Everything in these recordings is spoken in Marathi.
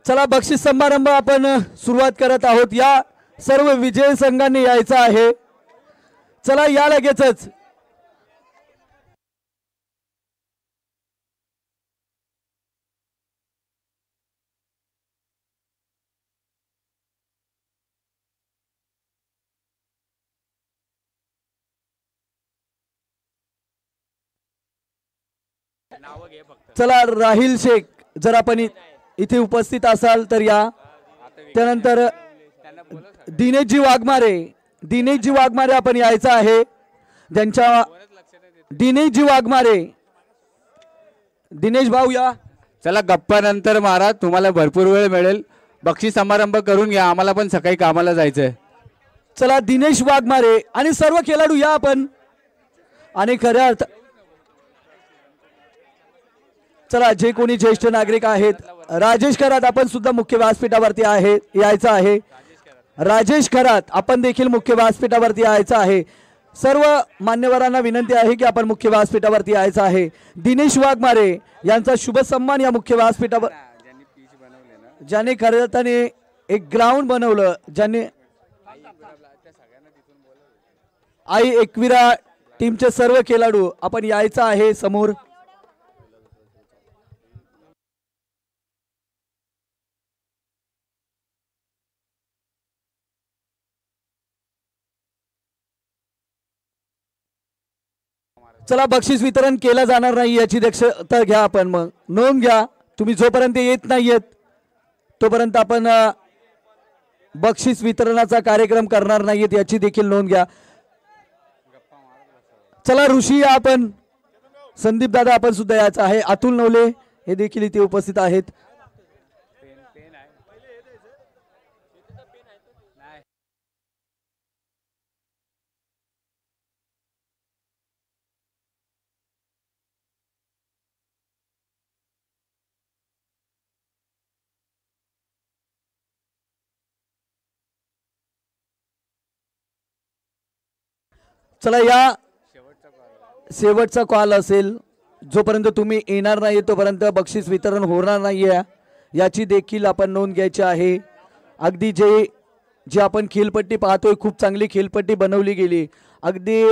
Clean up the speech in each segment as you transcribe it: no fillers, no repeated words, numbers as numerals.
चला बक्षीस समारंभ आपण सुरुवात करत आहोत। या सर्व विजयी संघांनी यायचं आहे। चला या लगेचच। चला राहिल शेख जर आपण इथे उपस्थित असाल तर या। त्यानंतर दिनेशजी वाघमारे आपण यायचं आहे। ज्यांच्या दिनेशजी वाघमारे, दिनेश भाऊ या। चला गप्पा नंतर मारा, तुम्हाला भरपूर वेळ मिळेल। बक्षीस समारंभ करून घ्या, आम्हाला पण सकाळी कामाला जायचंय। चला दिनेश वाघमारे आणि सर्व खेळाडू या आपण। आणि खऱ्या अर्थ चला जे कोणी ज्येष्ठ नागरिक आहेत, राजेश खरात आपण सुद्धा मुख्य व्यासपीठावरती आहे, यायचं आहे। राजेश खरात आपण देखील मुख्य व्यासपीठावरती यायचं आहे। सर्व मान्यवरांना विनंती आहे की आपण मुख्य व्यासपीठावरती यायचं आहे। दिनेश वाघमारे यांचा शुभ सन्मान या मुख्य व्यासपीठावर, ज्याने खऱ्या अर्थाने एक ग्राउंड बनवलं, ज्याने आई एकविरा टीमचे सर्व खेळाडू आपण यायचं आहे समोर। चला बक्षीस वितरण केलं जाणार नाही याची दक्षता घ्या आपण, मग नोंद घ्या। तुम्ही जोपर्यंत येत नाहीयेत तोपर्यंत आपण बक्षीस वितरणाचा कार्यक्रम करणार नाहीयेत याची देखील नोंद घ्या। चला ऋषी या आपण, संदीप दादा आपण सुद्धा यायचं आहे। अतुल नवले हे देखील इथे उपस्थित आहेत। चला या शेवटचा कॉल असेल, जोपर्यंत तुम्ही येणार नाही तोपर्यंत बक्षीस वितरण होणार नाहीये याची देखील आपण नोंद घ्यायची आहे। अगदी जे आपण खेळपट्टी पाहतोय, खूप चांगली खेळपट्टी बनवली गेली। अगदी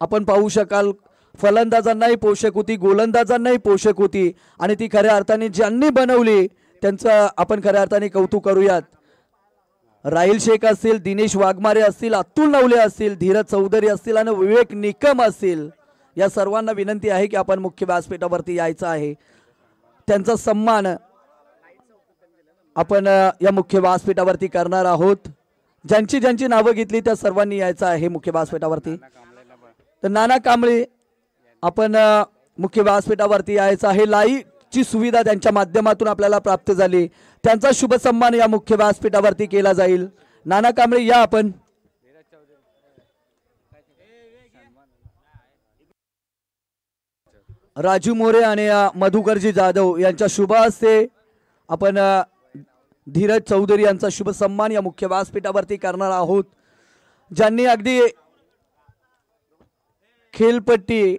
आपण पाहू शकाल फलंदाजांनाही पोषक होती, गोलंदाजांनाही पोषक होती आणि ती खऱ्या अर्थाने ज्यांनी बनवली त्यांचं आपण खऱ्या अर्थाने कौतुक करूयात। राहिल शेख असतील, दिनेश वाघमारे असतील, अतुल नवले असतील, धीरज चौधरी असतील आणि विवेक निकम असतील, या सर्वांना विनंती आहे की आपण मुख्य व्यासपीठावरती यायचं आहे। त्यांचा सन्मान आपण या मुख्य व्यासपीठावरती करणार आहोत। ज्यांची ज्यांची नावं घेतली त्या सर्वांनी यायचं आहे मुख्य व्यासपीठावरती। तर नाना कांबळे आपण मुख्य व्यासपीठावरती यायचं आहे। लाईव्हची सुविधा त्यांच्या माध्यमातून आपल्याला प्राप्त झाली, त्यांचा शुभ सन्मान या मुख्य व्यासपीठावरती केला जाईल। नाना कांबळे या आपण। राजू मोरे आणि मधुकरजी जाधव यांच्या शुभ हस्ते आपण धीरज चौधरी यांचा शुभ सन्मान या मुख्य व्यासपीठावरती करणार आहोत। ज्यांनी अगदी खेळपट्टी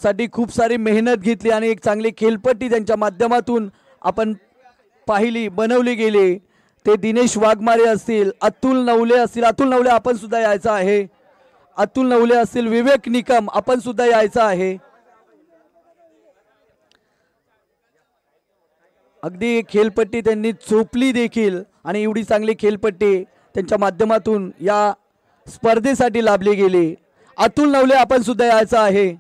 साठी खूप सारी मेहनत घेतली आणि एक चांगली खेळपट्टी त्यांच्या माध्यमातून आपण पाहिली, बनवली गेली, ते दिनेश वाघमारे असतील, अतुल नवले असतील, अतुल नवले आपण सुद्धा यायचं आहे। अतुल नवले असतील, विवेक निकम आपण सुद्धा यायचं आहे। अगदी खेळपट्टी त्यांनी चोपली देखील आणि एवढी चांगली खेळपट्टी त्यांच्या माध्यमातून या स्पर्धेसाठी लाभली गेली। अतुल नवले आपण सुद्धा यायचं आहे।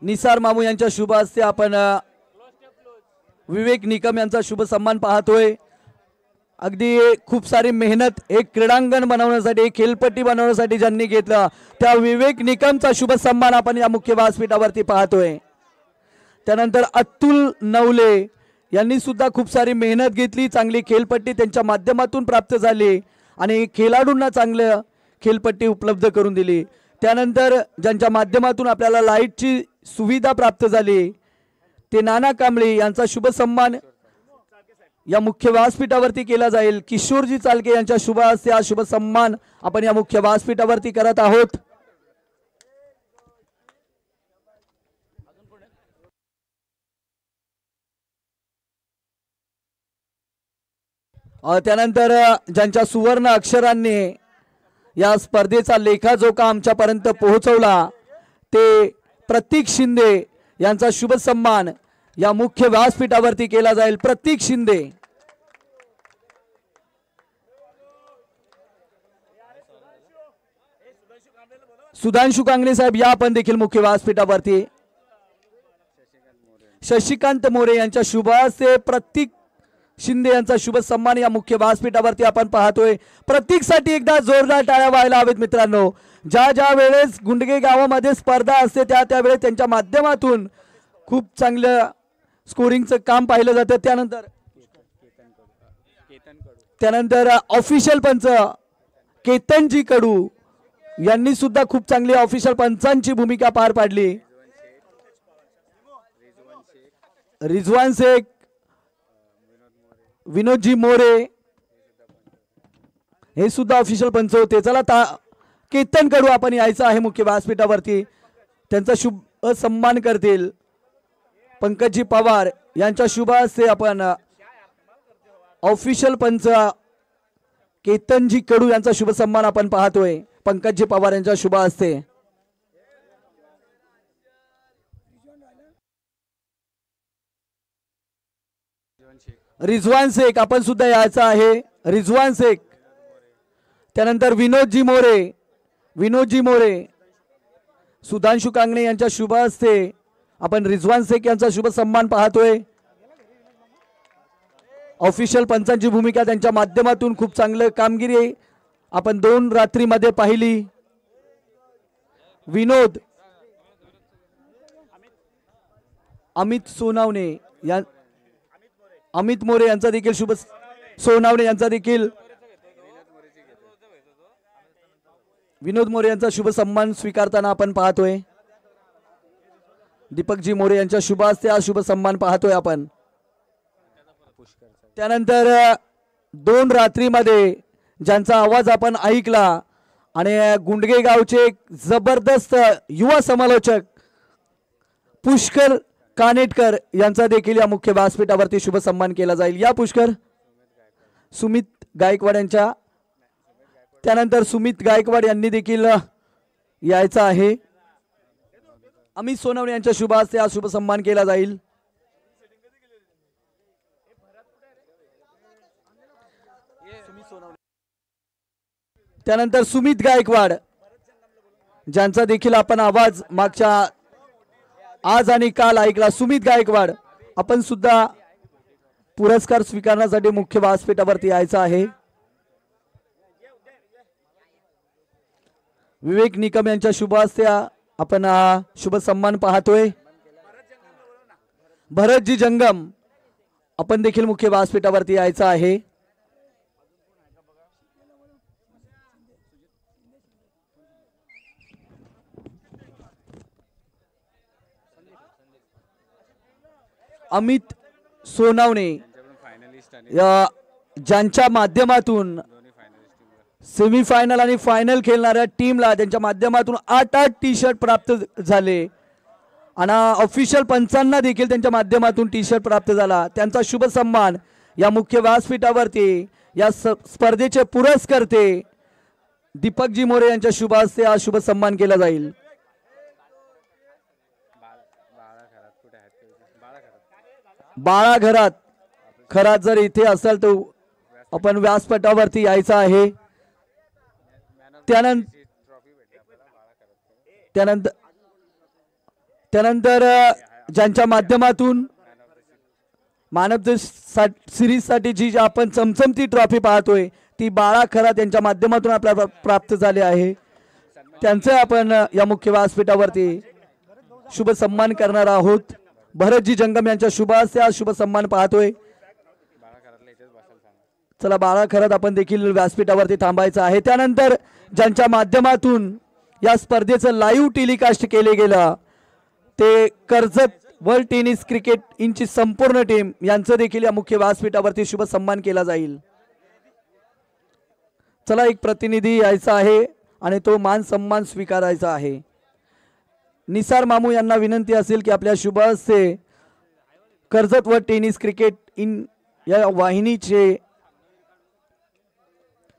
निसार मामू यांच्या शुभ हस्ते आपण विवेक निकम यांचा शुभ सन्मान पाहतोय। अगदी खूप सारी मेहनत एक क्रीडांगण बनवण्यासाठी, एक खेळपट्टी बनवण्यासाठी ज्यांनी घेतला त्या विवेक निकमचा शुभ सन्मान आपण या मुख्य व्यासपीठावरती पाहतोय। त्यानंतर अतुल नवले यांनी सुद्धा खूप सारी मेहनत घेतली, चांगली खेळपट्टी त्यांच्या माध्यमातून प्राप्त झाली आणि खेळाडूंना चांगलं खेळपट्टी उपलब्ध करून दिली। त्यानंतर ज्यांच्या माध्यमातून आपल्याला लाईटची सुविधा प्राप्त झाली ते नाना कांबळे यांचा शुभ सन्मान या मुख्य व्यासपीठावरती केला जाईल। किशोरजी चालके यांच्या शुभ हस्ते हा शुभ सन्मान आपण या मुख्य व्यासपीठावरती करत आहोत। त्यानंतर ज्यांच्या सुवर्ण अक्षरांनी या स्पर्धेचा लेखाजोखा आमच्यापर्यंत पोहोचवला ते प्रतीक शिंदे यांचा शुभ सन्मान या मुख्य व्यासपीठावरती केला जाईल। प्रतीक शिंदे, सुधांशु कांगणे साहेब या पण देखील मुख्य व्यासपीठावरती। शशिकांत मोरे यांच्या शुभ हस्ते प्रतीक शिंदे यांचा शुभ सन्मान या मुख्य व्यासपीठावरती आपण पाहतोय। प्रतीकसाठी एकदा जोरदार टाळ्या व्हायला हवेत मित्रांनो। ज्या ज्या वेळेस गुंडगे गावामध्ये स्पर्धा असते त्या वेळेस त्यांच्या माध्यमातून खूप चांगलं स्कोरिंगचं काम पाहिलं जातं। त्यानंतर ऑफिशियल पंच केतनजी कडू यांनी सुद्धा खूप चांगली ऑफिशियल पंचांची भूमिका पार पाडली। रिजवान शेख, विनोदजी मोरे हे सुद्धा ऑफिशियल पंच होते। चला केतन कडू आपण यायचं आहे मुख्य व्यासपीठावरती, त्यांचा शुभ सन्मान करतील। पंकजी पवार यांच्या शुभ हस्ते आपण ऑफिशियल पंच केतनजी कडू यांचा शुभ सन्मान आपण पाहतोय पंकजी पवार यांच्या शुभ हस्ते। रिजवान शेख आपण सुद्धा यायचं आहे, रिजवान शेख। त्यानंतर विनोदजी मोरे, सुधांशु कांगणे यांच्या शुभ हस्ते आपण रिजवान शेख यांचा शुभ सन्मान पाहतोय। ऑफिशियल पंचांची भूमिका त्यांच्या माध्यमातून खूप चांगलं कामगिरी आपण 2 रात्रीमध्ये पाहिली। विनोद, अमित मोरे यांचा देखील शुभ, सोनावणे यांचा देखील, विनोद मोरे यांचा शुभ सन्मान स्वीकारताना आपण पाहतोय। दीपकजी मोरे यांच्या शुभ हस्ते हा शुभ सन्मान पाहतोय आपण। त्यानंतर 2 रात्रीमध्ये ज्यांचा आवाज आपण ऐकला आणि गुंडगे गावचे जबरदस्त युवा समालोचक पुष्कर कानेटकर यांचा देखील या मुख्य व्यासपीठावरती शुभ सन्मान केला जाईल। या पुष्कर, सुमित गायकवाड यांच्या, त्यानंतर सुमित गायकवाड यांनी देखील यायचं आहे। अमित सोनवणे यांच्या शुभ हस्ते हा शुभ सन्मान केला जाईल। त्यानंतर सुमित गायकवाड ज्यांचा देखील आपण आवाज मागच्या आज आणि काल ऐकला, सुमित गायकवाड आपण सुद्धा पुरस्कार स्वीकारण्यासाठी मुख्य व्यासपीठावरती यायचं आहे। विवेक निकम यांच्या शुभ हस्ते आपण शुभ सन्मान पाहतोय। भरतजी जंगम आपण देखील मुख्य व्यासपीठावरती यायचं आहे। अमित सोनावणे ज्यांच्या माध्यमातून सेमीफायनल आणि फायनल खेळणाऱ्या टीमला त्यांच्या माध्यमातून 8 टी शर्ट प्राप्त झाले आणि ऑफिशियल पंचांना देखील त्यांच्या माध्यमातून टी शर्ट प्राप्त झाला। त्यांचा शुभ सन्मान या मुख्य व्यासपीठावरती या स्पर्धेचे पुरस्कर्ते दीपकजी मोरे यांच्या शुभ हस्ते हा शुभ सन्मान केला जाईल। बाळा घरात खरात जर इथे असेल तर आपण व्यासपीठावरती यायचं आहे। त्यानंतर ज्यांच्या माध्यमातून मानव सिरीज साठी जी आपण चमचमती ट्रॉफी पाहतोय ती बाळा खरात यांच्या माध्यमातून आपल्याला प्राप्त झाली आहे। त्यांचे आपण या मुख्य व्यासपीठावरती शुभ सन्मान करणार आहोत। भरतजी जंगम यांच्या शुभ हस्ते हा शुभ सन्मान पाहतोय। चला बाळा खरात आपण देखील व्यासपीठावरती थांबायचं आहे। त्यानंतर ज्यांच्या माध्यमातून या स्पर्धेचं लाईव्ह टेलिकास्ट केले गेलं ते कर्जत वर्ल्ड टेनिस क्रिकेट इंची संपूर्ण टीम यांचं देखील या मुख्य व्यासपीठावरती शुभ सन्मान केला जाईल. चला एक प्रतिनिधी यायचा आहे आणि तो मान सन्मान स्वीकारायचा आहे. निसार मामू यांना विनंती असेल की आपल्या शुभ हस्ते कर्जत व टेनिस क्रिकेट इन या वाहिनीचे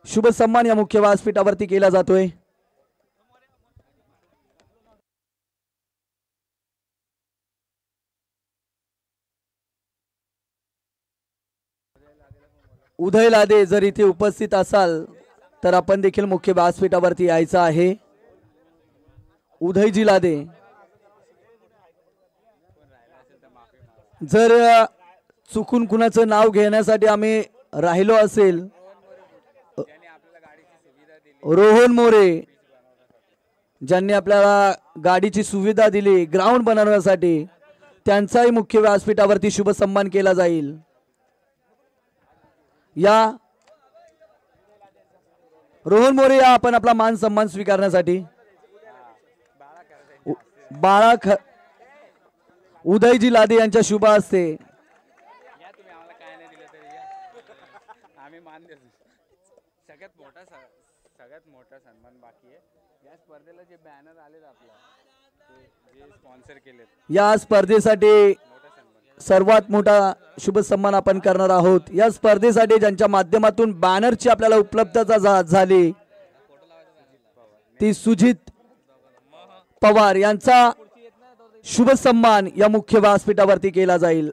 शुभ सन्मान या मुख्य व्यासपीठावरती केला जातोय. उदय लादे जर इथे उपस्थित असाल तर आपण देखील मुख्य व्यासपीठावरती यायचं आहे. उदयजी लादे जर चुकून कुणाचं नाव घेण्यासाठी आम्ही राहिलो असेल, रोहन मोरे ज्यांनी आपल्याला गाडीची सुविधा दिली ग्राउंड बनवण्यासाठी, त्यांचाही मुख्य व्यासपीठावरती शुभ सन्मान केला जाईल. या रोहन मोरे या आपण आपला मान सन्मान स्वीकारण्यासाठी. उदयजी लादे यांच्या शुभ हस्ते सगळ्यात मोठा सन्मान बाकी आहे. या स्पर्धेला जे बॅनर आले जे स्पॉन्सर केले, या स्पर्धेसाठी सर्वात मोठा शुभ सन्मान आपण करणार आहोत. या स्पर्धेसाठी ज्यांच्या माध्यमातून बॅनरची आपल्याला उपलब्धता झाली ती सुजित पवार यांचा शुभ सन्मान या मुख्य व्यासपीठावरती केला जाईल.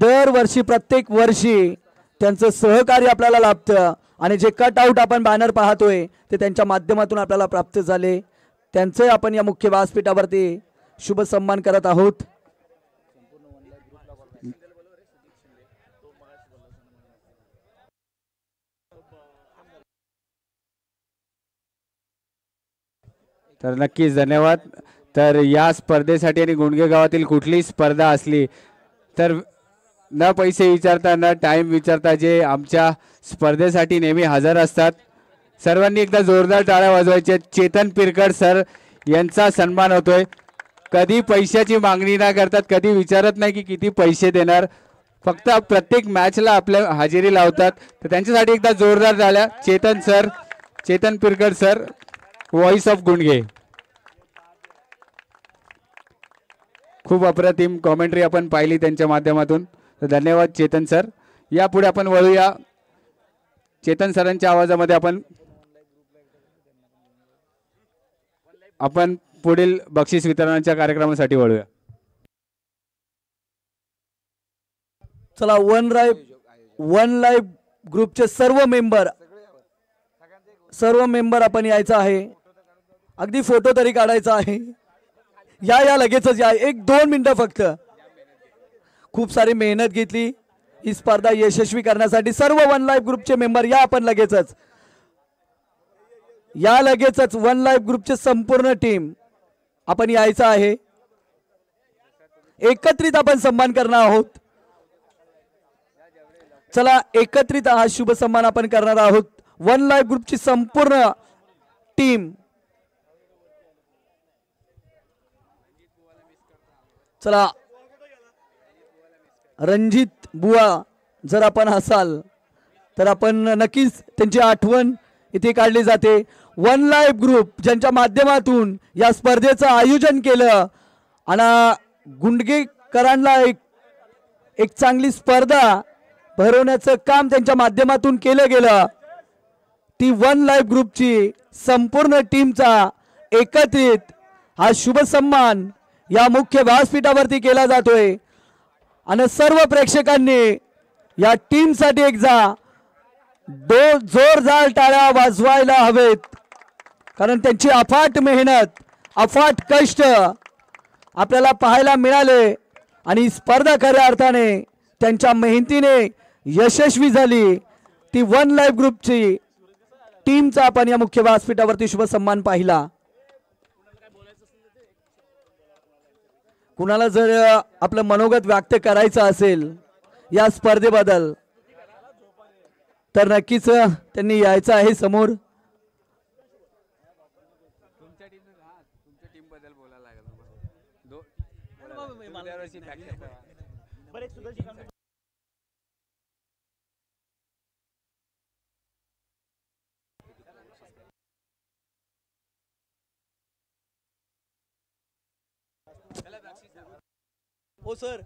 दरवर्षी प्रत्येक वर्षी त्यांचं सहकार्य आपल्याला लाभतं आणि जे कट आउट आपण बॅनर पाहतोय ते त्यांच्या माध्यमातून आपल्याला प्राप्त झाले. त्यांचे आपण या मुख्य व्यासपीठावरती शुभ सन्मान करत आहोत. तर नक्कीच धन्यवाद. तर या स्पर्धेसाठी आणि गुंडगे गावातील कुठलीही स्पर्धा असली तर न पैसे विचारता न टाइम विचारता जे आमच्या स्पर्धेसाठी नेहमी हजर असतात, सर्वांनी एकदा जोरदार टाळ्या वाजवायच्या. चेतन पिरकर सर यांचा सन्मान होतोय. कधी पैशाची मागणी न करतात, कधी विचारत नाही की किती पैसे देणार, फक्त प्रत्येक मॅचला आपल्या हजेरी लावतात. तर त्यांच्यासाठी एकदा जोरदार टाळ्या. Chetan Pirkar sir, voice of Gundge. खूप अप्रतिम कॉमेंट्री आपण पाहिली त्यांच्या माध्यमातून, तर धन्यवाद चेतन सर. यापुढे आपण वळूया. चेतन सरांच्या आवाजामध्ये आपण पुढील बक्षीस वितरणाच्या कार्यक्रमासाठी वळूया. चला वन लाईव्ह ग्रुपचे सर्व मेंबर आपण यायचं आहे. अगदी फोटो तरी काढायचा आहे. या लगेचच या, 1-2 मिनिटं फक्त. खूप सारी मेहनत घेतली ही स्पर्धा यशस्वी करण्यासाठी. सर्व वन लाईव्ह ग्रुपचे मेंबर या आपण लगेचच वन लाईव्ह ग्रुपचे संपूर्ण टीम आपण यायचं आहे. एकत्रित आपण सन्मान करणार आहोत. चला एकत्रित हा शुभ सन्मान आपण करणार आहोत. वन लाईव्ह ग्रुपची संपूर्ण टीम. चला रणजित बुवा जर आपण असाल तर आपण नक्कीच त्यांची आठवण इथे काढली जाते. वन लाईव्ह ग्रुप ज्यांच्या माध्यमातून या स्पर्धेचं आयोजन केलं आणि गुंडगेकरांना एक चांगली स्पर्धा भरवण्याचं काम त्यांच्या माध्यमातून केलं गेलं. ती वन लाईव्ह ग्रुपची संपूर्ण टीमचा एकत्रित हा शुभ सन्मान या मुख्य व्यासपीठावरती केला जातोय. आणि सर्व प्रेक्षकांनी या टीमसाठी जोरदार टाळ्या वाजवायला हवेत, कारण त्यांची अफाट मेहनत, अफाट कष्ट आपल्याला पाहायला मिळाले आणि स्पर्धा खऱ्या अर्थाने त्यांच्या मेहनतीने यशस्वी झाली. ती वन लाईव्ह ग्रुपची टीमचा आपण या मुख्य व्यासपीठावरती शुभ सन्मान पाहिला. कुणाला जर आपलं मनोगत व्यक्त करायचं असेल या स्पर्धेबद्दल तर नक्कीच त्यांनी यायचं आहे समोर. हो सर.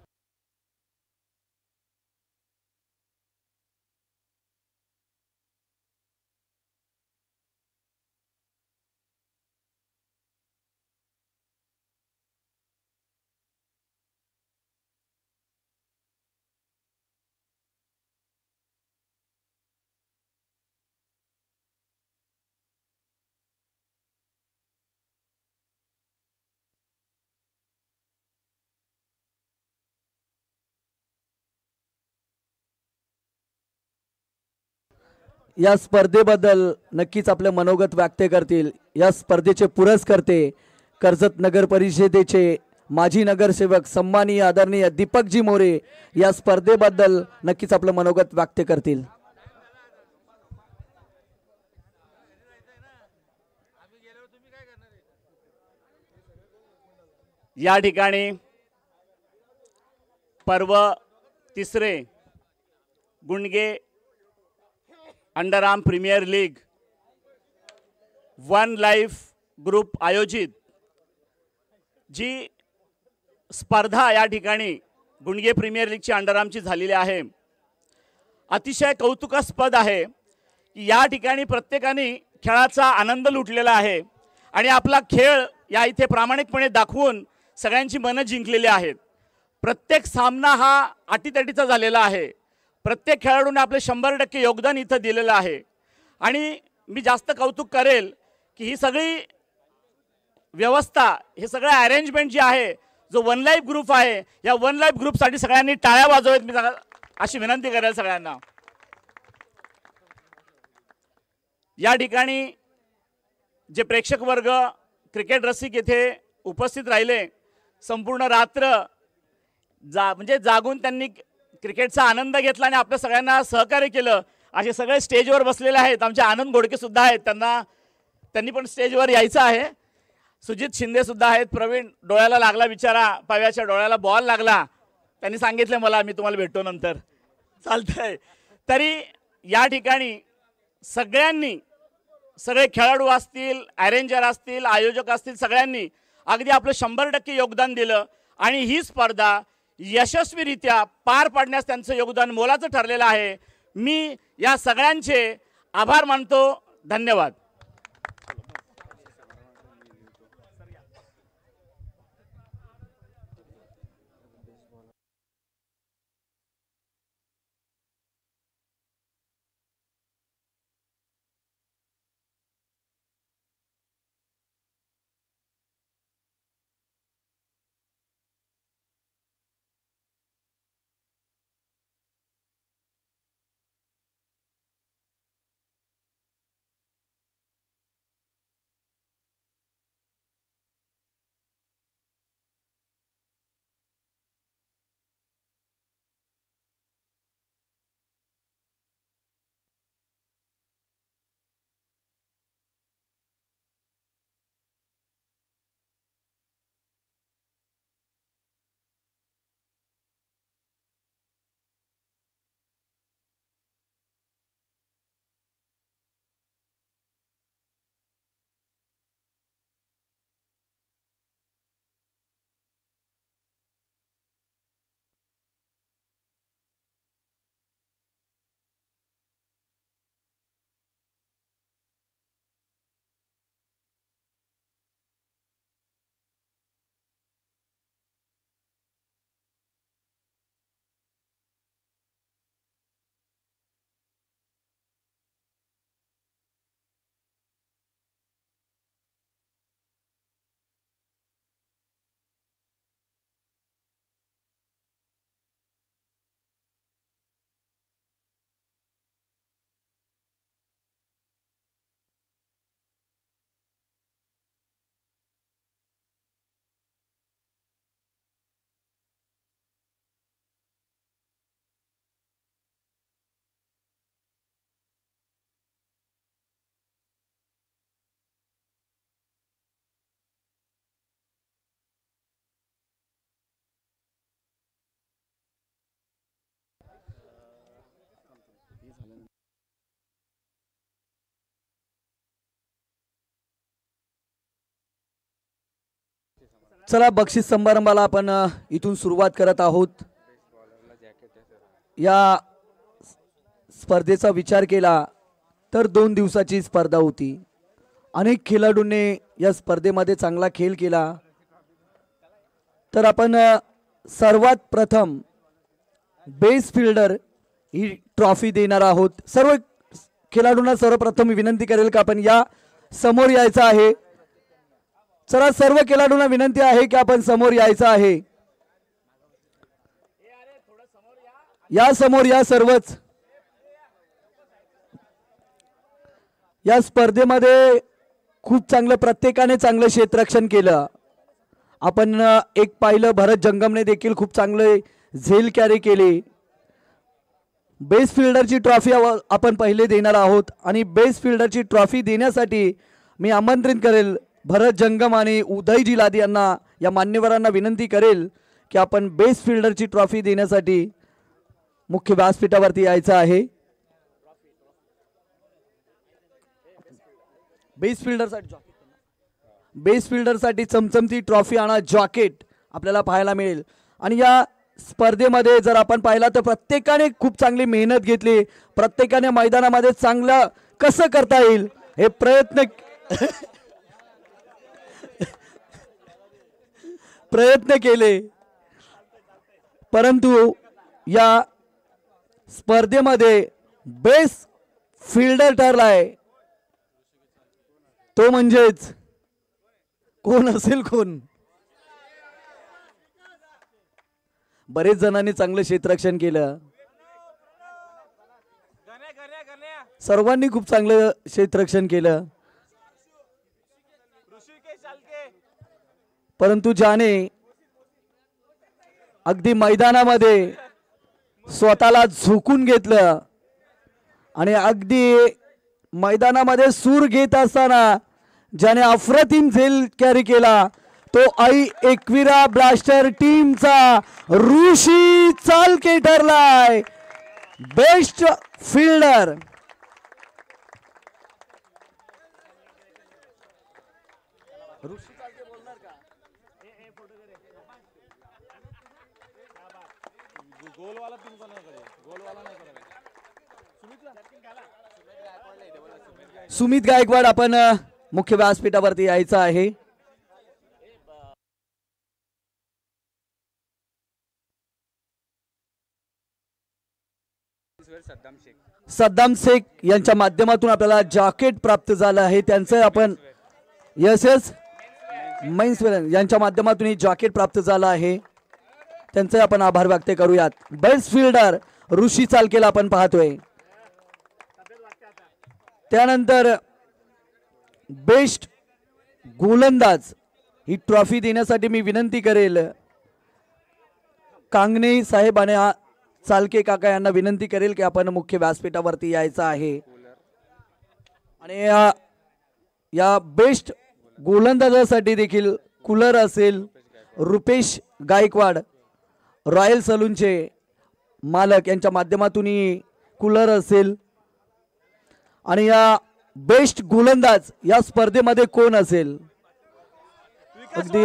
या स्पर्धेबद्दल नक्कीच आपले मनोगत व्यक्त करतील. या स्पर्धेचे पुरस्कर्ते कर्जत नगर परिषदेचे माजी नगरसेवक सन्माननीय आदरणीय दीपकजी मोरे या स्पर्धेबद्दल नक्कीच आपलं मनोगत व्यक्त करतील. या ठिकाणी पर्व तिसरे Gundge underarm premier league one life group आयोजित जी स्पर्धा या ठिकाणी गुंडगे प्रीमियर लीगची अंडरआर्मची झालेली आहे. अतिशय कौतुकास्पद आहे की या ठिकाणी प्रत्येकाने खेळाचा आनंद लुटलेला आहे आणि आपला खेळ या इथे प्रामाणिकपणे दाखवून सगळ्यांची मनं जिंकलेली आहेत. प्रत्येक सामना हा अटीतटीचा झालेला आहे. प्रत्येक खेळाडूने आपले 100% योगदान इथं दिलेलं आहे आणि मी जास्त कौतुक करेल की ही सगळी व्यवस्था हे सगळं अरेंजमेंट जे आहे जो वन लाईफ ग्रुप आहे या वन लाईफ ग्रुपसाठी सगळ्यांनी टाळ्या वाजवावेत मी अशी विनंती करेल सगळ्यांना. या ठिकाणी जे प्रेक्षक वर्ग क्रिकेट रसिक येथे उपस्थित राहिले संपूर्ण रात्र म्हणजे जागून त्यांनी क्रिकेटचा आनंद घेतला आणि आपल्या सगळ्यांना सहकार्य केलं. असे सगळे स्टेजवर बसलेले आहेत. आमचे आनंद घोडके सुद्धा आहेत, त्यांनी पण स्टेजवर यायचं आहे. सुजित शिंदे सुद्धा आहेत. प्रवीण डोळ्याला लागला बिचारा, पाव्याच्या डोळ्याला बॉल लागला, त्यांनी सांगितलं मला मी तुम्हाला भेटतो नंतर. चालतंय. तरी या ठिकाणी सगळ्यांनी सगळे खेळाडू असतील, अरेंजर असतील, आयोजक असतील, सगळ्यांनी अगदी आपलं 100% योगदान दिलं आणि ही स्पर्धा यशस्वीरित्या पार पाडण्यास त्यांचं योगदान मोलाचं ठरलेलं आहे. मी या सगळ्यांचे आभार मानतो. धन्यवाद. चला बक्षीस समारंभाला आपण इथून सुरुवात करत आहोत. या स्पर्धेचा विचार केला तर 2 दिवसाची स्पर्धा होती. अनेक खेळाडूंनी या स्पर्धेमध्ये चांगला खेळ केला. तर आपण सर्वात प्रथम बेस्ट फिल्डर ही ट्रॉफी देणार आहोत. सर्व खेळाडूंना सर्वप्रथम विनंती करेल का आपण या समोर यायचं आहे. चला सर्व खेळाडूंना विनंती आहे की आपण समोर यायचं आहे. या समोर या सर्वच. या स्पर्धेमध्ये खूप चांगलं प्रत्येकाने चांगलं क्षेत्ररक्षण केलं. आपण एक पाहिलं भरत जंगमने देखील खूप चांगले झेल कॅरी केली. बेस्ट फिल्डरची ट्रॉफी आपण पहिले देणार आहोत आणि बेस्ट फिल्डरची ट्रॉफी देण्यासाठी मी आमंत्रित करेल भरत जंगम आणि उदयजी लादी यांना. या मान्यवरांना विनंती करेल की आपण बेस्ट फिल्डरची ट्रॉफी देण्यासाठी मुख्य व्यासपीठावरती यायचं आहे. बेस्ट फिल्डरसाठी चमचमती ट्रॉफी आणि जॉकेट आपल्याला पाहायला मिळेल. आणि या स्पर्धेमध्ये जर आपण पाहिला तर प्रत्येकाने खूप चांगली मेहनत घेतली. प्रत्येकाने मैदानामध्ये चांगलं कसं करता येईल हे प्रयत्न केले. परंतु या स्पर्धेमध्ये बेस्ट फिल्डर ठरलाय तो म्हणजेच कोण असेल कोण. बरेच जणांनी चांगलं क्षेत्ररक्षण केलं. सर्वांनी खूप चांगलं क्षेत्ररक्षण केलं. परंतु ज्याने अगदी मैदानामध्ये स्वतःला झोकून घेतलं आणि अगदी मैदानामध्ये सूर घेत असताना ज्याने अफरातीन झेल कॅरी केला तो आई एकविरा ब्लास्टर टीमचा ऋषी चालके ठरलाय बेस्ट फिल्डर. सुमित गायकवाड आपण मुख्य व्यासपीठावरती यायचं आहे. सद्दाम शेख यांच्या माध्यमातून आपल्याला जॅकेट प्राप्त झालं आहे. त्यांचं आपण यस मेन्सवेअर यांच्या माध्यमातून ही जॅकेट प्राप्त झालं आहे. त्यांचे आपण आभार व्यक्त करूयात. बेस्ट फिल्डर ऋषी चालकेला आपण पाहतोय. त्यानंतर बेस्ट गोलंदाज ही ट्रॉफी देण्यासाठी मी विनंती करेल कांगणे साहेब आणि चालके काका यांना विनंती करेल की आपण मुख्य व्यासपीठावरती यायचं आहे. आणि या बेस्ट गोलंदाजासाठी देखील कूलर असेल. रुपेश गायकवाड रॉयल सलूनचे मालक यांच्या माध्यमातून कूलर असेल. आणि या बेस्ट गोलंदाज या स्पर्धेमध्ये कोण असेल. अगदी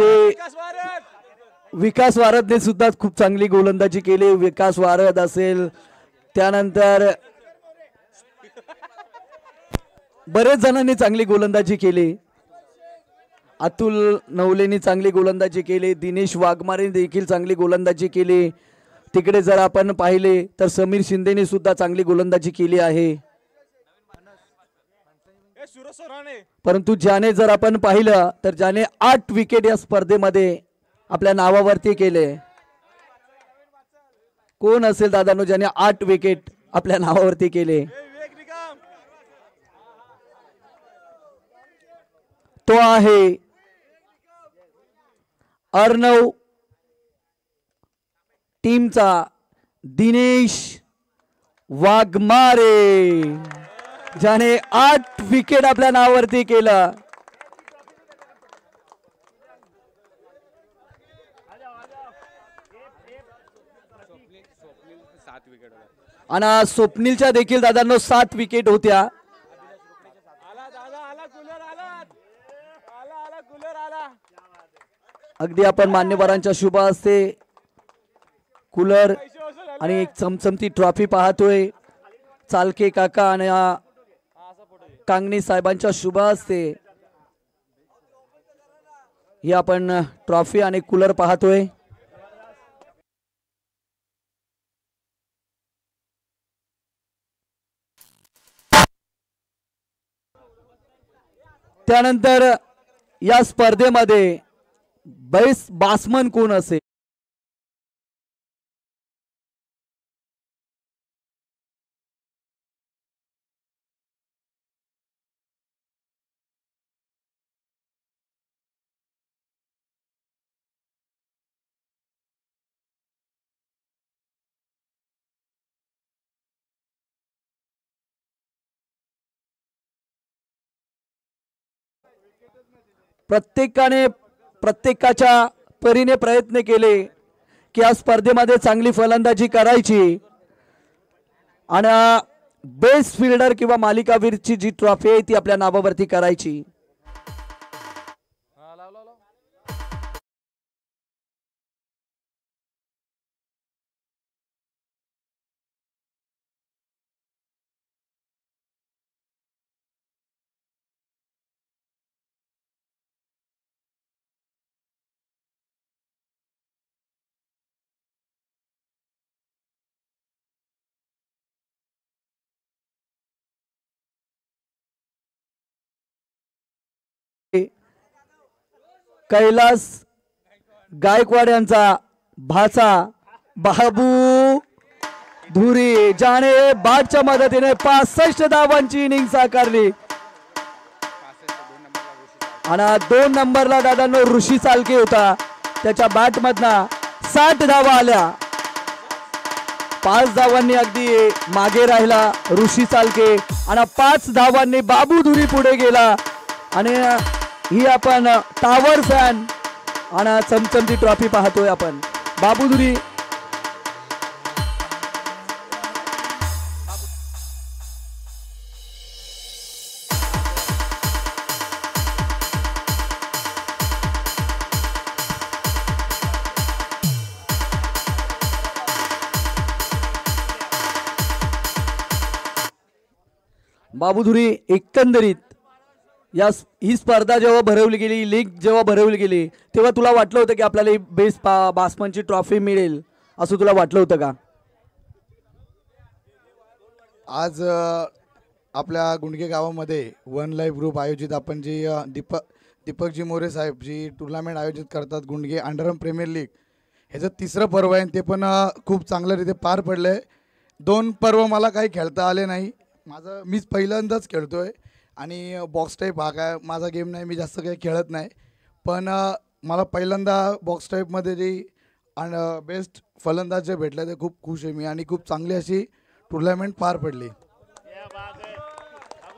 विकास वारदने सुद्धा खूप चांगली गोलंदाजी केली. विकास वारद असेल. त्यानंतर बरेच जणांनी चांगली गोलंदाजी केली. अतुल नवलेनी चांगली गोलंदाजी केली. दिनेश वाघमारे देखील चांगली गोलंदाजी केली. तिकडे जर आपण पाहिले तर समीर शिंदेने सुद्धा चांगली गोलंदाजी केली आहे. परंतु ज्याने जर आपण पाहिलं तर ज्याने 8 विकेट या स्पर्धेमध्ये आपल्या नावावरती केले कोण असेल दादांनो ज्याने 8 विकेट आपल्या नावावरती केले. तो आहे अर्णव टीमचा दिनेश वाघमारे ज्याने 8 विकेट आपल्या नावावरती केलं. आणि स्वप्नीलच्या देखील दादांनो 7 विकेट होत्या. अगदी आपण मान्यवरांच्या शुभ हस्ते कूलर आणि एक चमचमती ट्रॉफी पाहतोय. चालके काका आणि कांगणे साहेबांच्या शुभ हस्ते ही आपण ट्रॉफी आणि कूलर पाहतोय. त्यानंतर या स्पर्धेमध्ये बेस्ट बॅट्समन कोण असेल? प्रत्येकाच्या परीने प्रयत्न केले की या स्पर्धेमध्ये चांगली फलंदाजी करायची आणि बेस्ट फिल्डर किंवा मालिकावीरची जी ट्रॉफी आहे ती आपल्या नावावरती करायची. कैलास गायकवाड यांचा भाचा बाबू धुरी ज्याने बॅटच्या मदतीने 65 धावांची इनिंग साकारली आणि 2 नंबरला दादांनो ऋषी चालके होता. त्याच्या बॅट मधना 60 धावा आल्या. 5 धावांनी अगदी मागे राहिला ऋषी चालके आणि 5 धावांनी बाबू धुरी पुढे गेला आणि ही आपण टावर फॅन आणि चमचमती ट्रॉफी पाहतोय आपण. बाबू धुरी बाबूधुरी एकंदरीत ही स्पर्धा जेव्हा भरवली गेली, लीग जेव्हा भरवली गेली, तेव्हा तुला वाटलं होतं की आपल्याला बेस्ट बॅट्समनची ट्रॉफी मिळेल असं तुला वाटलं होतं का? आज आपल्या गुंडगे गावामध्ये वन लाईफ ग्रुप आयोजित आपण जी दीपकजी मोरे साहेब जी टुर्नामेंट आयोजित करतात गुंडगे अंडरम प्रीमियर लीग, ह्याचं 3रं पर्व आहे. ते पण खूप चांगल्या रीते पार पडलं आहे. 2 पर्व मला काही खेळता आले नाही. मीच पहिल्यांदाच खेळतोय आणि बॉक्स टाईप हा काय माझा गेम नाही, मी जास्त काही खेळत नाही. पण मला पहिल्यांदा बॉक्स टाईपमध्ये जी बेस्ट फलंदाज जे भेटले ते खूप खुश आहे मी आणि खूप चांगली अशी टुर्नामेंट पार पडली.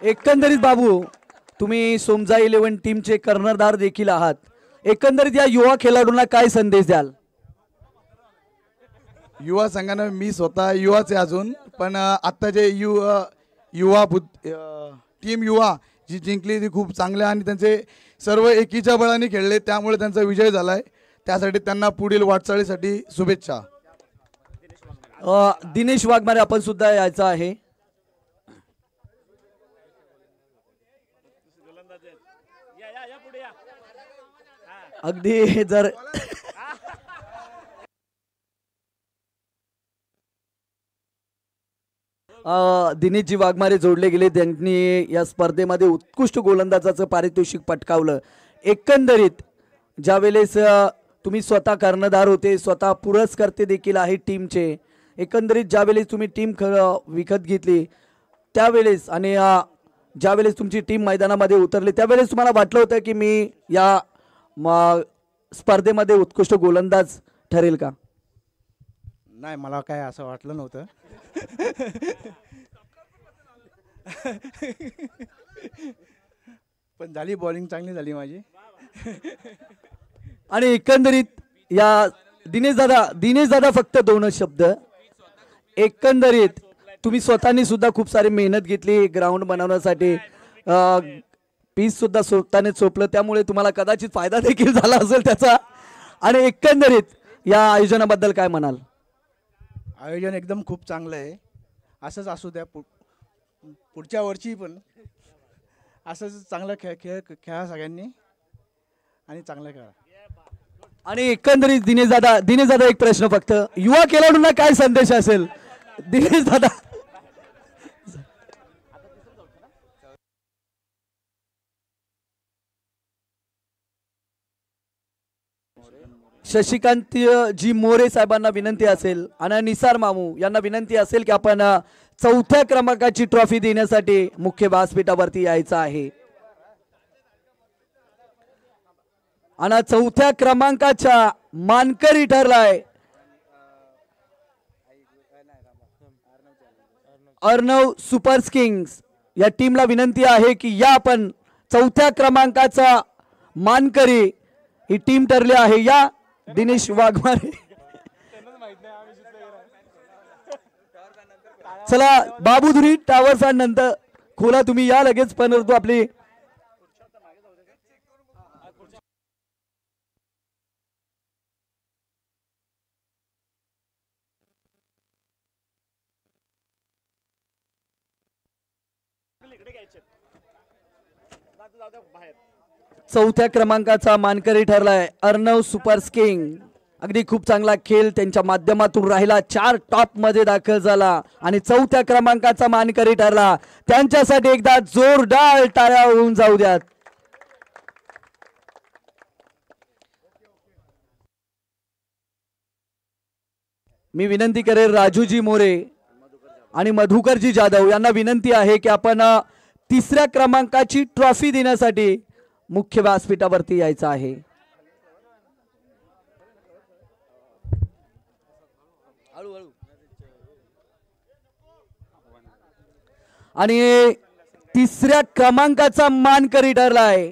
एकंदरीत बाबू तुम्ही सोमजा 11 टीमचे कर्णधार देखील आहात. एकंदरीत या युवा खेळाडूंना काय संदेश द्याल? युवा संघानं मी स्वतः युवाच आहे अजून, पण आत्ता जे युवा टीम युवा जी जिंकली ती खूप चांगल्या आणि त्यांचे सर्व एकीच्या बळाने खेळले, त्यामुळे त्यांचा विजय झाला आहे. त्यासाठी त्यांना पुढील वाटचालीसाठी शुभेच्छा. दिनेश वाघमारे आपण सुद्धा यायचं आहे. अगदी जर दिनेशजी वाघमारे जोडले गेले, त्यांनी या स्पर्धेमध्ये उत्कृष्ट गोलंदाजाचं पारितोषिक पटकावलं. एकंदरीत ज्यावेळेस तुम्ही स्वतः कर्णधार होते, स्वतः पुरस्कर्ते देखील आहे टीमचे, एकंदरीत ज्यावेळेस तुम्ही टीम विकत घेतली त्यावेळेस आणि ज्यावेळेस तुमची टीम मैदानामध्ये उतरली त्यावेळेस तुम्हाला वाटलं होतं की मी या स्पर्धेमध्ये उत्कृष्ट गोलंदाज ठरेल का? नाही, मला काय असं वाटलं नव्हतं. पण झाली, बॉलिंग चांगली झाली माझी. आणि एकंदरीत या दिनेश दादा फक्त 2च शब्द. एकंदरीत तुम्ही स्वतःनी सुद्धा खूप सारी मेहनत घेतली ग्राउंड बनवण्यासाठी, पीच सुद्धा स्वतःने चोपलं, त्यामुळे तुम्हाला कदाचित फायदा देखील झाला असेल त्याचा. आणि एकंदरीत या आयोजनाबद्दल काय म्हणाल? आयोजन एकदम खूप चांगलं आहे. असंच असू द्या पुढच्या वर्षी पण असंच चांगलं खेळा सगळ्यांनी आणि चांगलं खेळा. आणि एकंदरीत दिनेश दादा एक प्रश्न फक्त युवा खेळाडूंना काय संदेश असेल दिनेश दादा? शशिकांत जी मोरे साहेबांना विनंती असेल आणि निसार मामू यांना विनंती असेल की आपण चौथ्या क्रमांकाची ट्रॉफी देण्यासाठी मुख्य व्यासपीठावरती यायचं आहे. आणि चौथ्या क्रमांकाच्या मानकरी ठरलाय अर्णव सुपर किंग्स. या टीमला विनंती आहे की या आपण चौथ्या क्रमांकाचा मानकरी ही टीम ठरली आहे. या दिनेश वाघमारे. चला बाबूधुरी टावर्स नंतर खोला तुम्ही या लगेच. परंतु आपली चौथ्या क्रमांकाचा मानकरी ठरलाय अर्णव सुपर किंग. अगदी खूप चांगला खेळ त्यांच्या माध्यमातून राहिला. 4 टॉप मध्ये दाखल झाला आणि चौथ्या क्रमांकाचा मानकरी ठरला. त्यांच्यासाठी एकदा जोरदार टाळ्या होऊन जाऊ द्यात. मी विनंती करेन राजूजी मोरे आणि मधुकरजी जाधव यांना विनंती आहे की आपण तिसऱ्या क्रमांकाची ट्रॉफी देण्यासाठी मुख्य व्यासपीठावरती यायचं आहे. आणि तिसऱ्या क्रमांकाचा मानकरी ठरलाय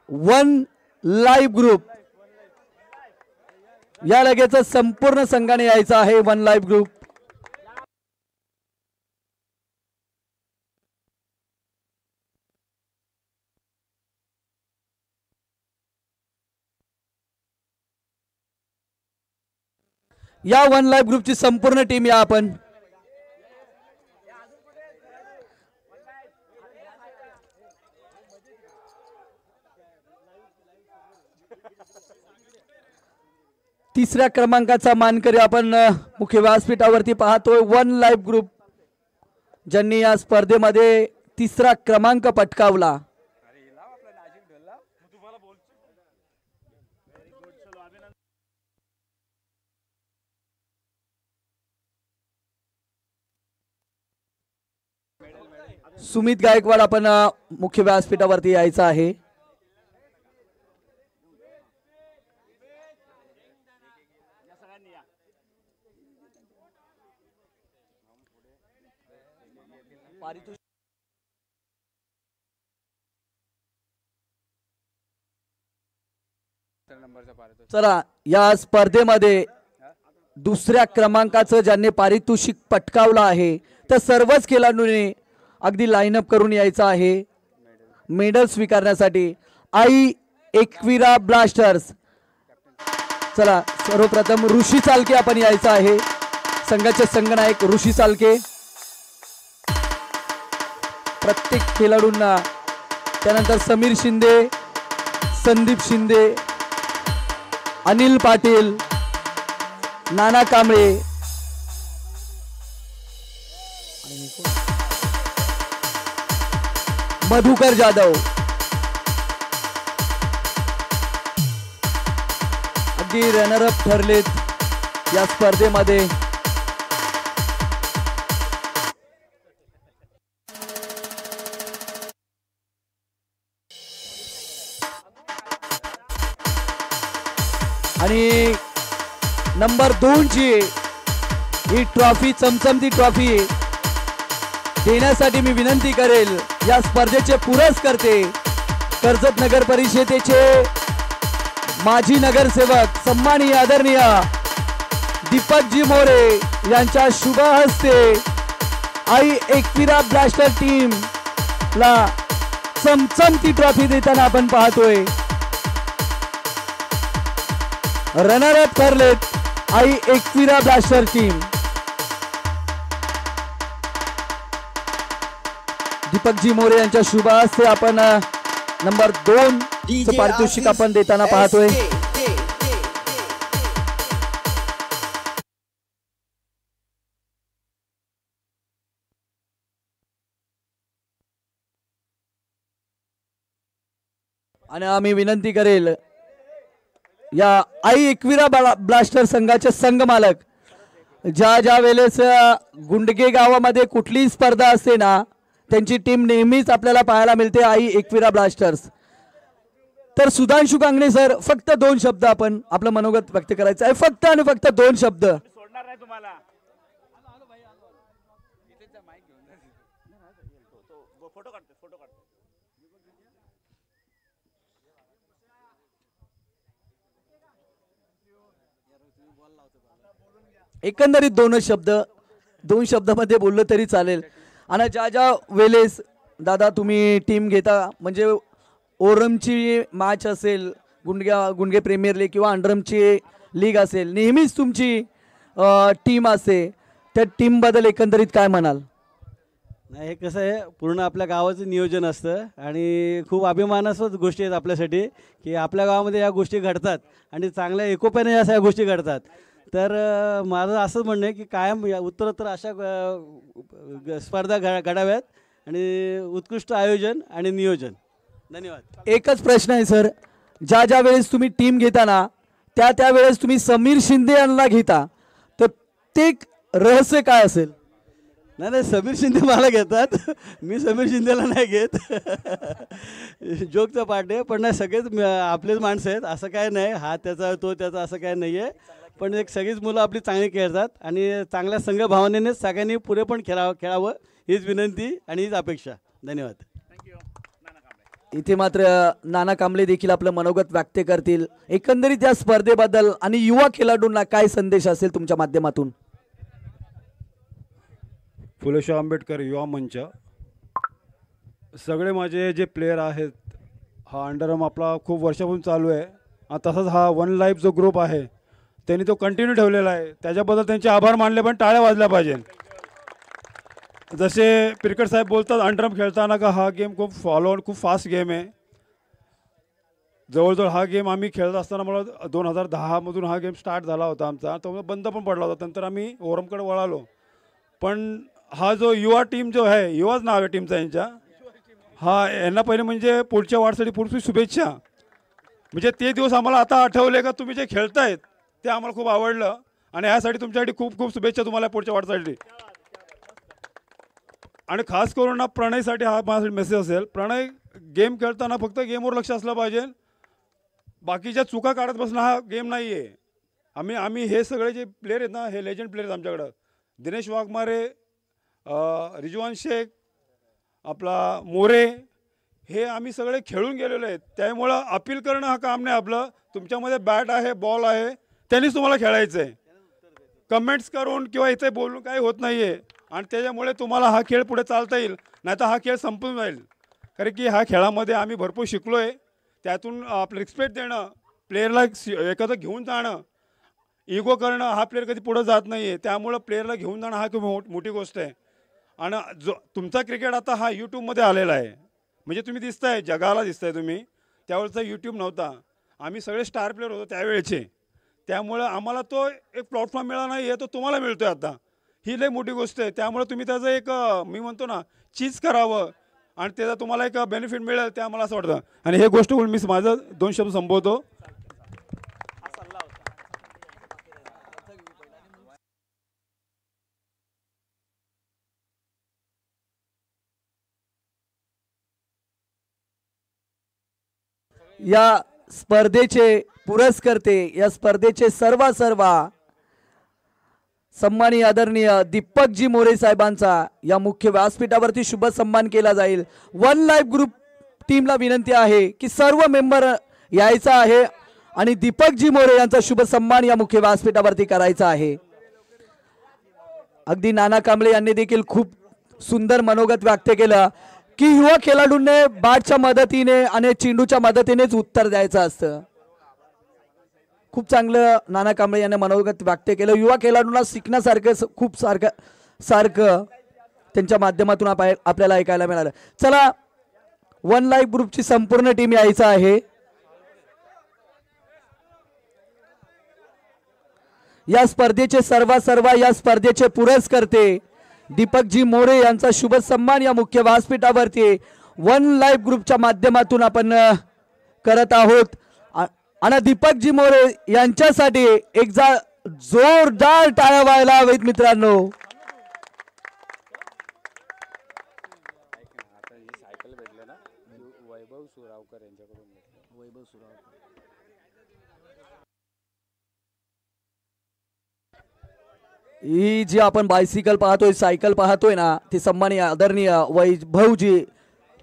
वन लाईव्ह ग्रुप. या लगेच संपूर्ण संघाने यायचं आहे वन लाईव्ह ग्रुप. या वन लाईव्ह ग्रुपची संपूर्ण टीम या आपण. तिसऱ्या क्रमांकाचा मानकरी आपण मुख्य व्यासपीठावरती पाहतोय वन लाईव्ह ग्रुप, ज्यांनी या स्पर्धेमध्ये तिसरा क्रमांक पटकावला. सुमित गायकवाड आपण मुख्य व्यासपीठावरती यायचं आहे. चला या स्पर्धेमध्ये दुसऱ्या क्रमांकाचं ज्यांनी पारितोषिक पटकावलं आहे तर सर्वच खेळाडूंनी अगदी लाईनअप करून यायचं आहे मेडल स्वीकारण्यासाठी. आई एकविरा ब्लास्टर्स. चला सर्वप्रथम ऋषी चालके आपण यायचं आहे. संघाचे संघनायक ऋषी चालके. प्रत्येक खेळाडूंना, त्यानंतर समीर शिंदे, संदीप शिंदे, अनिल पाटील, नाना कांबळे, मधुकर जाधव, अगदी रनरअप ठरलेत या स्पर्धेमध्ये. आणि नंबर 2 ची ही ट्रॉफी, चमचमती ट्रॉफी देण्यासाठी मी विनंती करेल या स्पर्धेचे पुरस्कर्ते कर्जत नगर परिषदेचे माजी नगरसेवक सन्माननीय आदरणीय दीपकजी मोरे यांच्या शुभ हस्ते आई एकविरा ब्लास्टर टीम ला चमचमती ट्रॉफी देताना आपण पाहतोय. रनर अप ठरलेत आई एकविरा ब्लास्टर टीम. दीपकजी मोरे यांच्या शुभ हस्ते आपण नंबर 2 पारितोषिक आपण देताना पाहतोय. आणि आम्ही विनंती करेल या आई एकविरा ब्लास्टर संघाचे संघ मालक, ज्या वेळेस गुंडगे गावामध्ये कुठलीही स्पर्धा असते ना, त्यांची टीम नेहमीच आपल्याला पाहायला मिळते आई एकविरा ब्लास्टर्स. तर सुधांशु कांगणे सर, फक्त 2 शब्द आपण आपलं मनोगत व्यक्त करायचं आहे, फक्त आणि फक्त 2 शब्द. सोडणार नाही तुम्हाला. फोटो काढतो. एकंदरीत 2 शब्दामध्ये बोललं तरी चालेल. आणि ज्या वेळेस दादा तुम्ही टीम घेता, म्हणजे ओरमची मॅच असेल, गुंडगे प्रीमियर लीग किंवा अंडरमची लीग असेल, नेहमीच तुमची टीम असते, त्या टीमबद्दल एकंदरीत काय म्हणाल? नाही, हे कसं आहे, पूर्ण आपल्या गावाचं नियोजन असतं आणि खूप अभिमानास्पद गोष्टी आहेत आपल्यासाठी की आपल्या गावामध्ये या गोष्टी घडतात आणि चांगल्या एकोप्याने या सगळ्या गोष्टी घडतात. तर माझं असं म्हणणं आहे की कायम उत्तरोत्तर अशा स्पर्धा घडाव्यात आणि उत्कृष्ट आयोजन आणि नियोजन. धन्यवाद. एकच प्रश्न आहे सर, ज्या वेळेस तुम्ही टीम घेताना त्या वेळेस तुम्ही समीर शिंदे यांना घेता, तर ते रहस्य काय असेल? नाही, समीर शिंदे मला घेतात, मी समीर शिंदेला नाही घेत. जोकचा पार्ट आहे, पण नाही, सगळेच आपलेच माणसं आहेत, असं काय नाही, हा त्याचा तो त्याचा असं काय नाही आहे. पण एक सगळीच मुलं आपली चांगली खेळतात आणि चांगल्या संघ भावनेने सगळ्यांनी पुढे पण खेळावं हीच विनंती आणि हीच अपेक्षा. धन्यवाद. इथे मात्र नाना कांबळे देखील आपलं मनोगत व्यक्त करतील. एकंदरीत या स्पर्धेबद्दल आणि युवा खेळाडूंना काय संदेश असेल तुमच्या माध्यमातून? फुले शाह आंबेडकर युवा मंच, सगळे माझे जे प्लेयर आहेत, हा अंडरआर्म आपला खूप वर्षापासून चालू आहे आणि तसंच हा वन लाईफ जो ग्रुप आहे त्यांनी तो कंटिन्यू ठेवलेला आहे, त्याच्याबद्दल त्यांचे आभार मानले, पण टाळ्या वाजल्या पाहिजे. जसे पिरकर साहेब बोलतात अंडरआर्म खेळताना का हा गेम खूप फॉलो खूप फास्ट गेम आहे. जवळजवळ हा गेम आम्ही खेळत असताना मला 2010मधून हा गेम स्टार्ट झाला होता आमचा, तो बंद पण पडला होता, नंतर आम्ही ओरमकडे वळालो. पण हा जो युवा टीम जो आहे, युवाच नाव आहे टीमचा यांच्या, हा यांना पहिले म्हणजे पुढच्या वाढसाठी पुढची शुभेच्छा. म्हणजे ते दिवस आम्हाला आता आठवले का तुम्ही जे खेळतायत ते आम्हाला खूप आवडलं आणि यासाठी तुमच्यासाठी खूप खूप शुभेच्छा तुम्हाला पुढच्या वाढसाठी. आणि खास करून ना प्रणयसाठी हा माझा मेसेज असेल, प्रणय गेम खेळताना फक्त गेमवर लक्ष असलं पाहिजे, बाकीच्या चुका काढत बसणं हा गेम नाही आहे. आम्ही हे सगळे जे प्लेयर आहेत ना, हे लेजंड प्लेयर आहेत आमच्याकडं. दिनेश वाघमारे, रिजवान शेख, आपला मोरे, हे आम्ही सगळे खेळून गेलेलो आहेत. त्यामुळं अपील करणं हा काम नाही आपलं. तुमच्यामध्ये बॅट आहे, बॉल आहे, त्यांनीच तुम्हाला खेळायचं आहे. कमेंट्स करून किंवा इथे बोलून काही होत नाही आहे आणि त्याच्यामुळे तुम्हाला हा खेळ पुढे चालता येईल, नाही तर हा खेळ संपून जाईल. कारण की ह्या खेळामध्ये आम्ही भरपूर शिकलो आहे. त्यातून आपलं रिस्पेक्ट देणं, प्लेयरला एकत्र घेऊन जाणं, इगो करणं, हा प्लेयर कधी पुढं जात नाही आहे. त्यामुळं प्लेयरला घेऊन जाणं हा खूप मोठी गोष्ट आहे. आणि जो तुमचा क्रिकेट आता हा यूट्यूबमध्ये आलेला आहे, म्हणजे तुम्ही दिसताय, जगाला दिसताय तुम्ही. त्यावेळेचा यूट्यूब नव्हता, आम्ही सगळे स्टार प्लेयर होतो त्यावेळेचे. त्यामुळं आम्हाला तो एक प्लॅटफॉर्म मिळाला नाही आहे, तो तुम्हाला मिळतो आहे आता. ही लई मोठी गोष्ट आहे. त्यामुळे तुम्ही त्याचं एक मी म्हणतो ना चीज करावं आणि त्याचा तुम्हाला एक बेनिफिट मिळेल, ते आम्हाला असं वाटतं. आणि हे गोष्ट बोलून मी माझं 2 शब्द संपवतो. या स्पर्धेचे पुरस्कर्ते, या स्पर्धेचे सर्व सन्माननीय आदरणीय दीपकजी मोरे साहेबांचा या मुख्य व्यासपीठावरती शुभ सन्मान केला जाईल. वन लाईफ ग्रुप टीमला विनंती आहे की सर्व मेंबर यायचा आहे आणि दीपकजी मोरे यांचा शुभ सन्मान या मुख्य व्यासपीठावरती करायचा आहे. अगदी नाना कांबळे यांनी देखील खूप सुंदर मनोगत व्यक्त केलं की युवा खेळाडूंनी बॅटच्या मदतीने आणि चेंडूच्या मदतीनेच उत्तर द्यायचं असतं. खूप चांगलं नाना कांबळे यांनी मनोगत व्यक्त केलं. युवा खेळाडूंना शिकण्यासारखं खूप सारखं त्यांच्या माध्यमातून आपल्याला ऐकायला मिळालं. चला, वन लाईफ ग्रुपची संपूर्ण टीम यायचं आहे. या स्पर्धेचे सर्व या स्पर्धेचे पुरस्कर्ते दीपकजी मोरे यांचा शुभ सन्मान या मुख्य व्यासपीठावरती वन लाईफ ग्रुपच्या माध्यमातून आपण करत आहोत. आणि दीपकजी मोरे यांच्यासाठी एक जोरदार टाळ्या व्हायला हवेत मित्रांनो. ही जी आपण बायसिकल पाहतोय, सायकल पाहतोय ना, ती सन्माननीय आदरणीय वैभवजी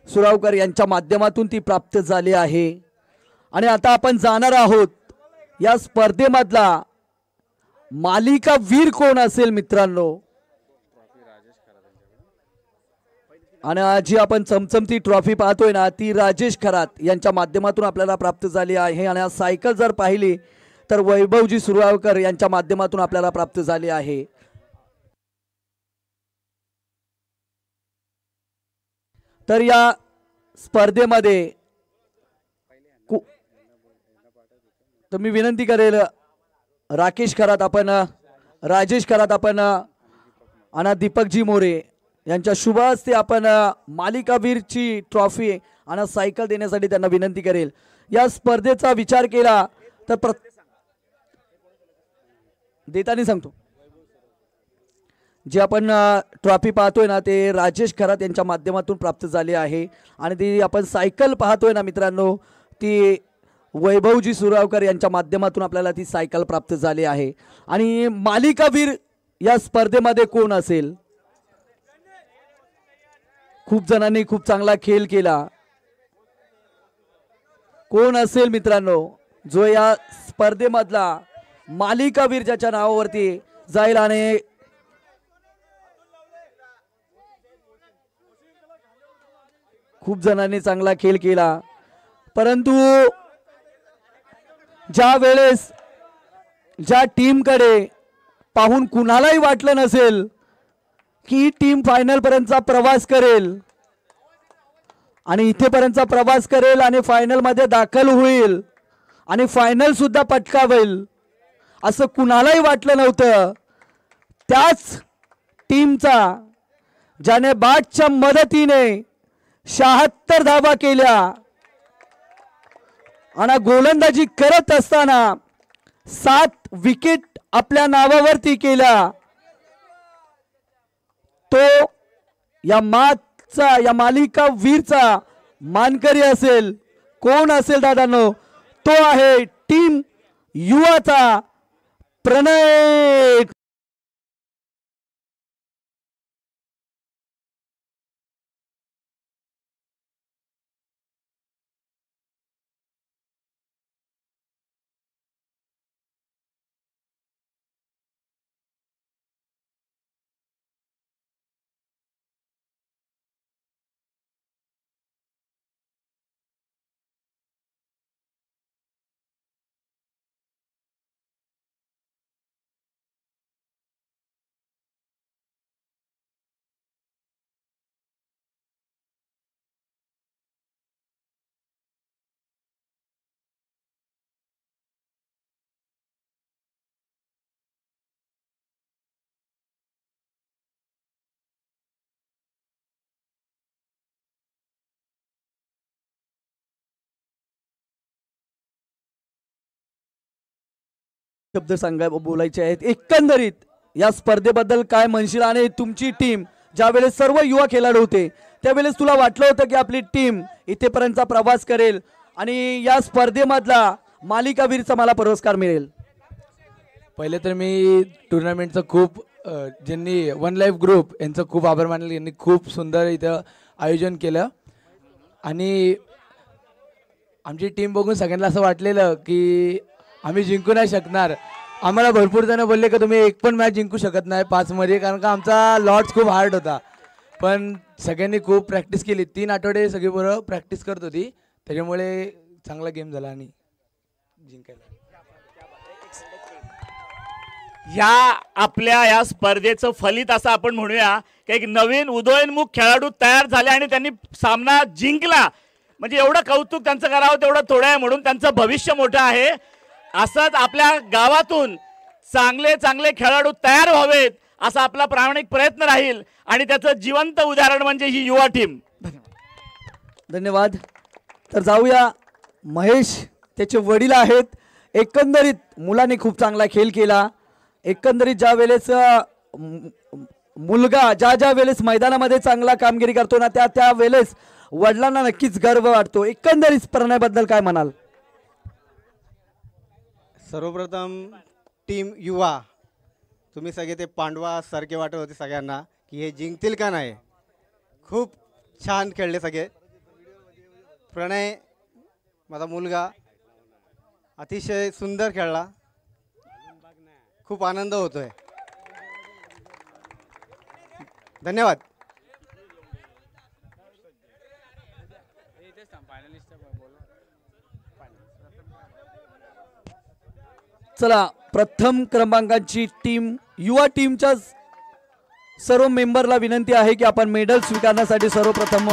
सुरावकर यांच्या माध्यमातून ती प्राप्त झाली आहे. आणि आता आपण जाणार आहोत या स्पर्धेमधला मालिका वीर कोण असेल मित्रांनो. आणि जी आपण चमचमती ट्रॉफी पाहतोय ना, ती राजेश खरात यांच्या माध्यमातून आपल्याला प्राप्त झाली आहे. आणि सायकल जर पाहिली तर वैभवजी सुरावकर यांच्या माध्यमातून आपल्याला प्राप्त झाली आहे. तर या स्पर्धेमध्ये तर मी विनंती करेल राकेश खरात आपण, राजेश खरात आपण आणि दीपकजी मोरे यांच्या शुभ हस्ते आपण मालिकावीरची ट्रॉफी आणि सायकल देण्यासाठी त्यांना विनंती करेल. या स्पर्धेचा विचार केला तर देताना सांगतो, जे आपण ट्रॉफी पाहतोय ना, ते राजेश खरात यांच्या माध्यमातून प्राप्त झाले आहे. आणि ती आपण सायकल पाहतोय ना मित्रांनो, ती वैभवजी सुरावकर यांच्या माध्यमातून आपल्याला ती सायकल प्राप्त झाली आहे. आणि मालिकावीर या स्पर्धेमध्ये कोण असेल? खूप जणांनी खूप चांगला खेळ केला. कोण असेल मित्रांनो जो या स्पर्धेमधला मालिकावीर ज्याच्या नावावरती जाईल? आणि खूप जणांनी चांगला खेळ केला, परंतु ज्या वेळेस ज्या टीमकडे पाहून कुणालाही वाटलं नसेल की टीम फायनल पर्यंतचा प्रवास करेल आणि इथेपर्यंतचा प्रवास करेल आणि फायनल मध्ये दाखल होईल आणि फायनल सुद्धा पटकावेल, असं कुणालाही वाटलं नव्हतं. त्याच टीमचा ज्याने बॅटच्या मदतीने 76 धावा केल्या आणि गोलंदाजी करत असताना 7 विकेट आपल्या नावावरती केल्या, तो या मालिका वीरचा मानकरी असेल. कोण असेल दादांनो? तो आहे टीम युवाचा प्रणय. शब्द बोलायचे आहेत. एकंदरीत या स्पर्धेबद्दल काय म्हणशील? आणि तुमची टीम ज्यावेळेस सर्व युवा खेळाडू होते त्यावेळेस तुला वाटलं होतं की आपली टीम इथेपर्यंतचा प्रवास करेल आणि या स्पर्धेमधला मालिकावीरचा मला पुरस्कार मिळेल? पहिले तर मी टुर्नामेंटचं खूप ज्यांनी वन लाईफ ग्रुप यांचं खूप आभार मानले. यांनी खूप सुंदर इथं आयोजन केलं आणि आमची टीम बघून सगळ्यांना असं वाटलेलं की आम्ही जिंकू नाही शकणार. आम्हाला भरपूर जण बोलले की तुम्ही एक पण मॅच जिंकू शकत नाही 5 मध्ये, कारण का आमचा लॉट्स खूप हार्ड होता. पण सगळ्यांनी खूप प्रॅक्टिस केली. 3 आठवडे सगळी बरोबर प्रॅक्टिस करत होती, त्याच्यामुळे चांगला गेम झाला आणि जिंकायला. ह्या आपल्या या स्पर्धेचं फलित असं आपण म्हणूया की एक नवीन उदयोन्मुख खेळाडू तयार झाले आणि त्यांनी सामना जिंकला. म्हणजे एवढं कौतुक त्यांचं करावं तेवढं थोडं आहे, म्हणून त्यांचं भविष्य मोठं आहे. असंच आपल्या गावातून चांगले चांगले खेळाडू तयार व्हावेत असा आपला प्रामाणिक प्रयत्न राहील आणि त्याचं जिवंत उदाहरण म्हणजे ही युवा टीम. धन्यवाद. तर जाऊया, महेश त्याचे वडील आहेत. एकंदरीत मुलाने खूप चांगला खेळ केला. एकंदरीत ज्या वेळेस मुलगा ज्या वेळेस मैदानामध्ये चांगला कामगिरी करतो ना त्या वेळेस वडिलांना नक्कीच गर्व वाटतो. एकंदरीत स्पर्धेबद्दल काय म्हणाल? सर्वप्रथम टीम युवा, तुम्ही सगळे ते पांडवासारखे वाटत होते सगळ्यांना की हे जिंकतील का नाही. खूप छान खेळले सगळे. प्रणय माझा मुलगा अतिशय सुंदर खेळला. खूप आनंद होतोय. धन्यवाद. चला, प्रथम क्रमांकाची टीम युवा टीमच्या सर्व मेंबरला विनंती आहे की आपण मेडल स्वीकारण्यासाठी सर्वप्रथम